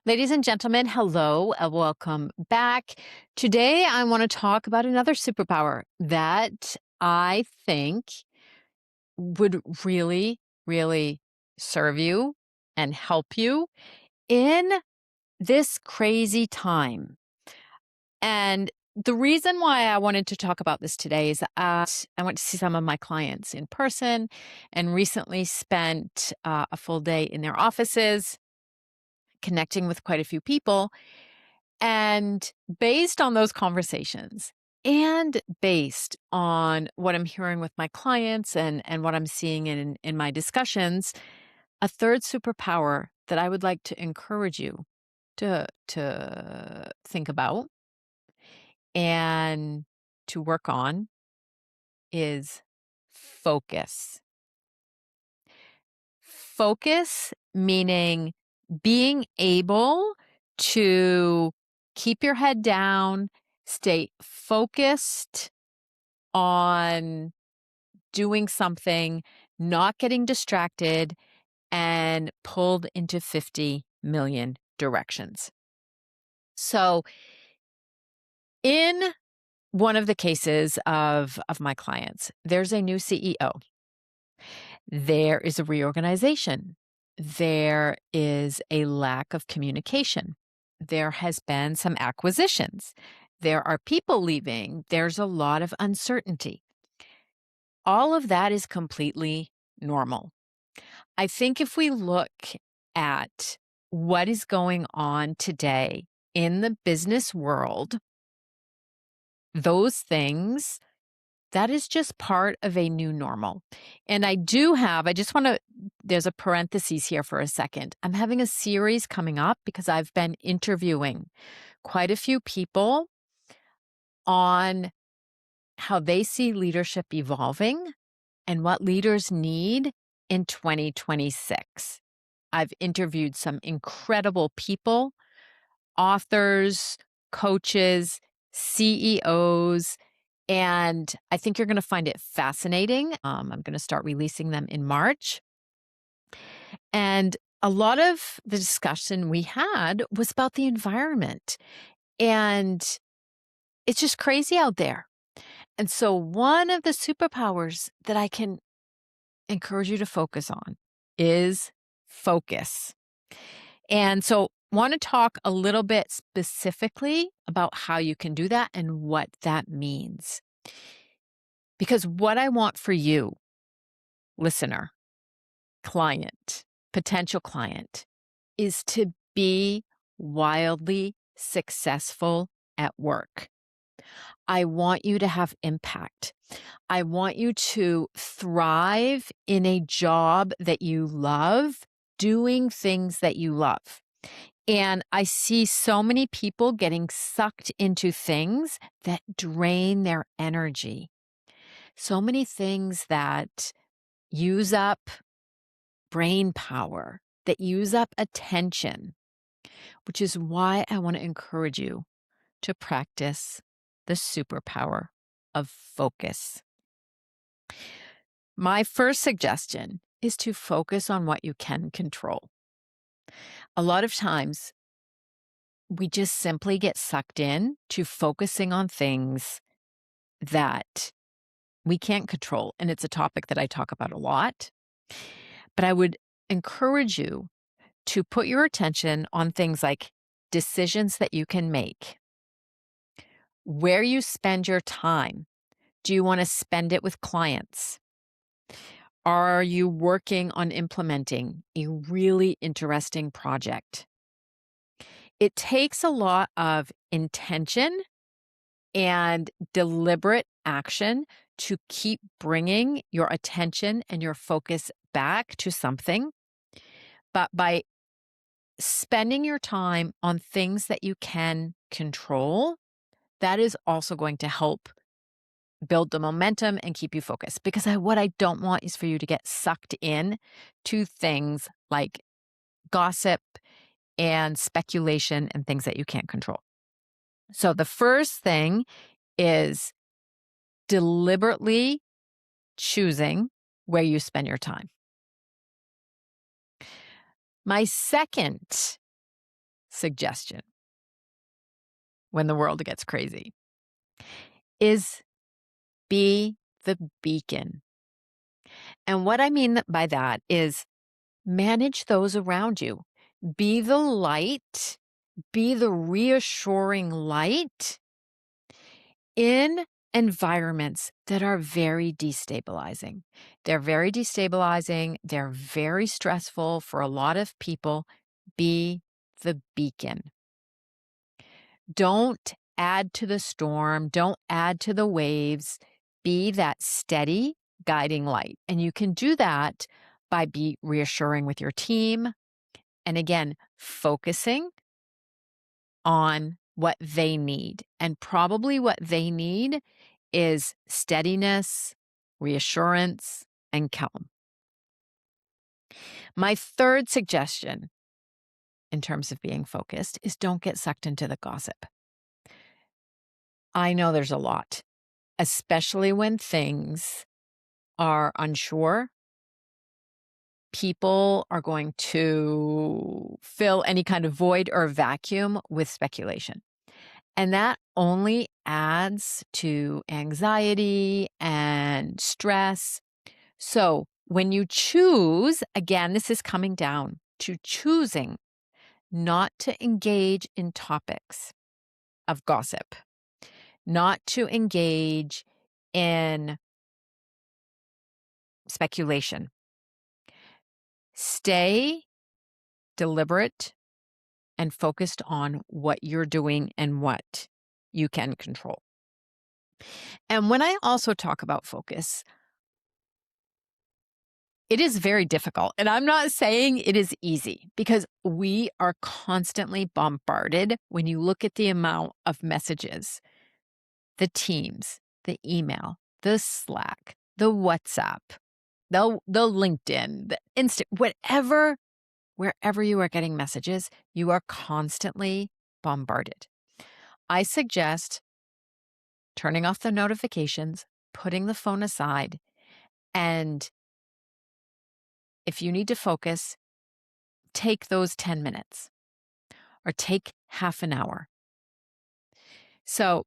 Ladies and gentlemen, hello and welcome back. Today, I want to talk about another superpower that I think would really, really serve you and help you in this crazy time. And the reason why I wanted to talk about this today is I went to see some of my clients in person and recently spent a full day in their offices connecting with quite a few people. And based on those conversations and based on what I'm hearing with my clients and what I'm seeing in my discussions, a third superpower that I would like to encourage you to think about and to work on is focus. Focus meaning being able to keep your head down, stay focused on doing something, not getting distracted, and pulled into 50 million directions. So, in one of the cases of my clients, there's a new CEO. There is a reorganization. There is a lack of communication. There has been some acquisitions. There are people leaving. There's a lot of uncertainty. All of that is completely normal. I think if we look at what is going on today in the business world, those things that is just part of a new normal. And I just want to, there's a parenthesis here for a second. I'm having a series coming up because I've been interviewing quite a few people on how they see leadership evolving and what leaders need in 2026. I've interviewed some incredible people, authors, coaches, CEOs, and I think you're going to find it fascinating. I'm going to start releasing them in March. And a lot of the discussion we had was about the environment. And it's just crazy out there. And so, one of the superpowers that I can encourage you to focus on is focus. And so, want to talk a little bit specifically about how you can do that and what that means. Because what I want for you, listener, client, potential client, is to be wildly successful at work. I want you to have impact. I want you to thrive in a job that you love, doing things that you love. And I see so many people getting sucked into things that drain their energy. So many things that use up brain power, that use up attention, which is why I want to encourage you to practice the superpower of focus. My first suggestion is to focus on what you can control. A lot of times, we just simply get sucked in to focusing on things that we can't control. And it's a topic that I talk about a lot. But I would encourage you to put your attention on things like decisions that you can make, where you spend your time. Do you want to spend it with clients? Are you working on implementing a really interesting project? It takes a lot of intention and deliberate action to keep bringing your attention and your focus back to something. But by spending your time on things that you can control, that is also going to help build the momentum and keep you focused. Because what I don't want is for you to get sucked in to things like gossip and speculation and things that you can't control. So the first thing is deliberately choosing where you spend your time. My second suggestion when the world gets crazy is be the beacon. And what I mean by that is manage those around you. Be the light, be the reassuring light in environments that are very destabilizing. They're very destabilizing, they're very stressful for a lot of people. Be the beacon. Don't add to the storm, don't add to the waves. Be that steady guiding light. And you can do that by be reassuring with your team. And again, focusing on what they need. And probably what they need is steadiness, reassurance, and calm. My third suggestion in terms of being focused is don't get sucked into the gossip. I know there's a lot, especially when things are unsure. People are going to fill any kind of void or vacuum with speculation. And that only adds to anxiety and stress. So when you choose, again, this is coming down to choosing not to engage in topics of gossip, not to engage in speculation. Stay deliberate and focused on what you're doing and what you can control. And when I also talk about focus, it is very difficult. And I'm not saying it is easy because we are constantly bombarded when you look at the amount of messages, the Teams, the email, the Slack, the WhatsApp, the LinkedIn, the Insta, whatever, wherever you are getting messages, you are constantly bombarded. I suggest turning off the notifications, putting the phone aside, and if you need to focus, take those 10 minutes or take half an hour. So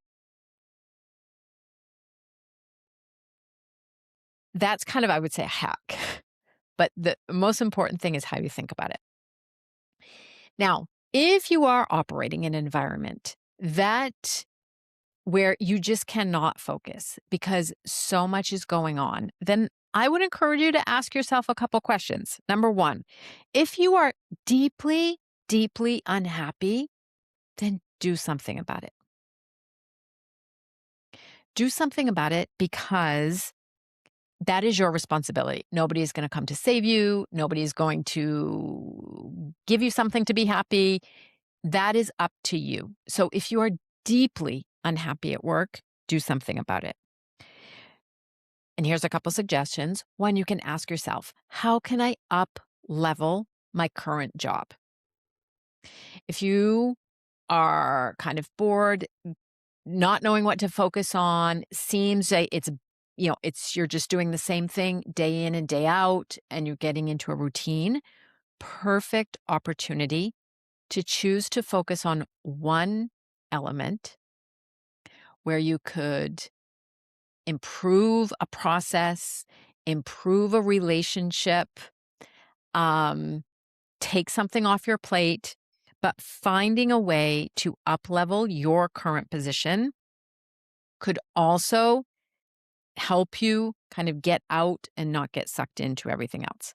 that's kind of, I would say, a hack. But the most important thing is how you think about it. Now, if you are operating in an environment that where you just cannot focus because so much is going on, then I would encourage you to ask yourself a couple questions. Number one, if you are deeply, deeply unhappy, then do something about it. Do something about it because that is your responsibility. Nobody's going to come to save you. Nobody's going to give you something to be happy. That is up to you. So if you are deeply unhappy at work, do something about it. And here's a couple suggestions. One, you can ask yourself, how can I up level my current job? If you are kind of bored, not knowing what to focus on, seems like you're just doing the same thing day in and day out, and you're getting into a routine, perfect opportunity to choose to focus on one element where you could improve a process, improve a relationship, take something off your plate, but finding a way to up-level your current position could also help you kind of get out and not get sucked into everything else.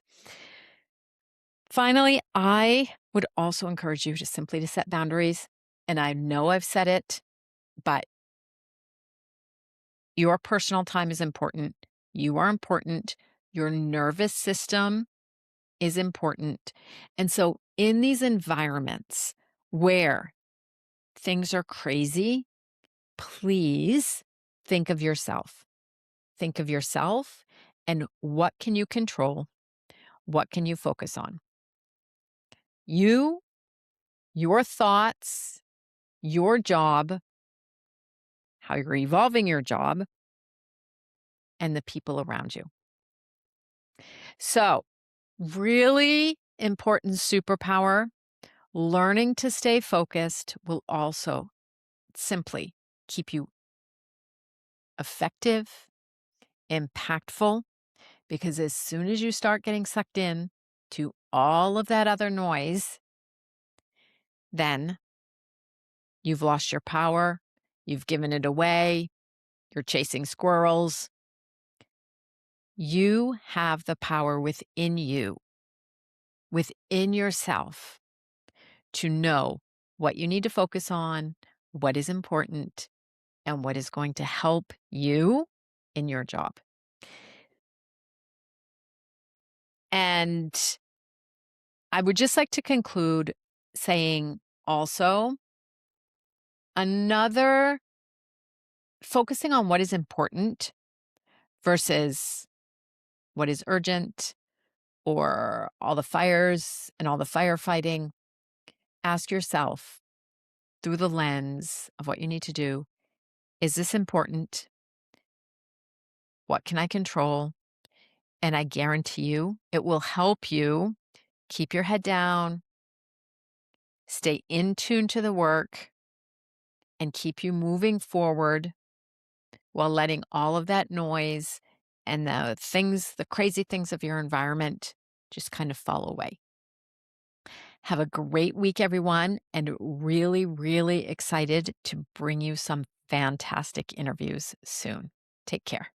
Finally, I would also encourage you to simply to set boundaries. And I know I've said it, but your personal time is important. You are important. Your nervous system is important. And so in these environments where things are crazy, please think of yourself. Think of yourself and what can you control? What can you focus on? You, your thoughts, your job, how you're evolving your job, and the people around you. So, really important superpower Learning to stay focused will also simply keep you effective, impactful, because as soon as you start getting sucked in to all of that other noise, then you've lost your power, you've given it away, you're chasing squirrels. You have the power within you, within yourself, to know what you need to focus on, what is important, and what is going to help you in your job. And I would just like to conclude saying also another focusing on what is important versus what is urgent or all the fires and all the firefighting. Ask yourself through the lens of what you need to do, is this important? What can I control? And I guarantee you it will help you keep your head down, stay in tune to the work, and keep you moving forward while letting all of that noise and the crazy things of your environment just kind of fall away. Have a great week, everyone, and really, really excited to bring you some fantastic interviews soon. Take care.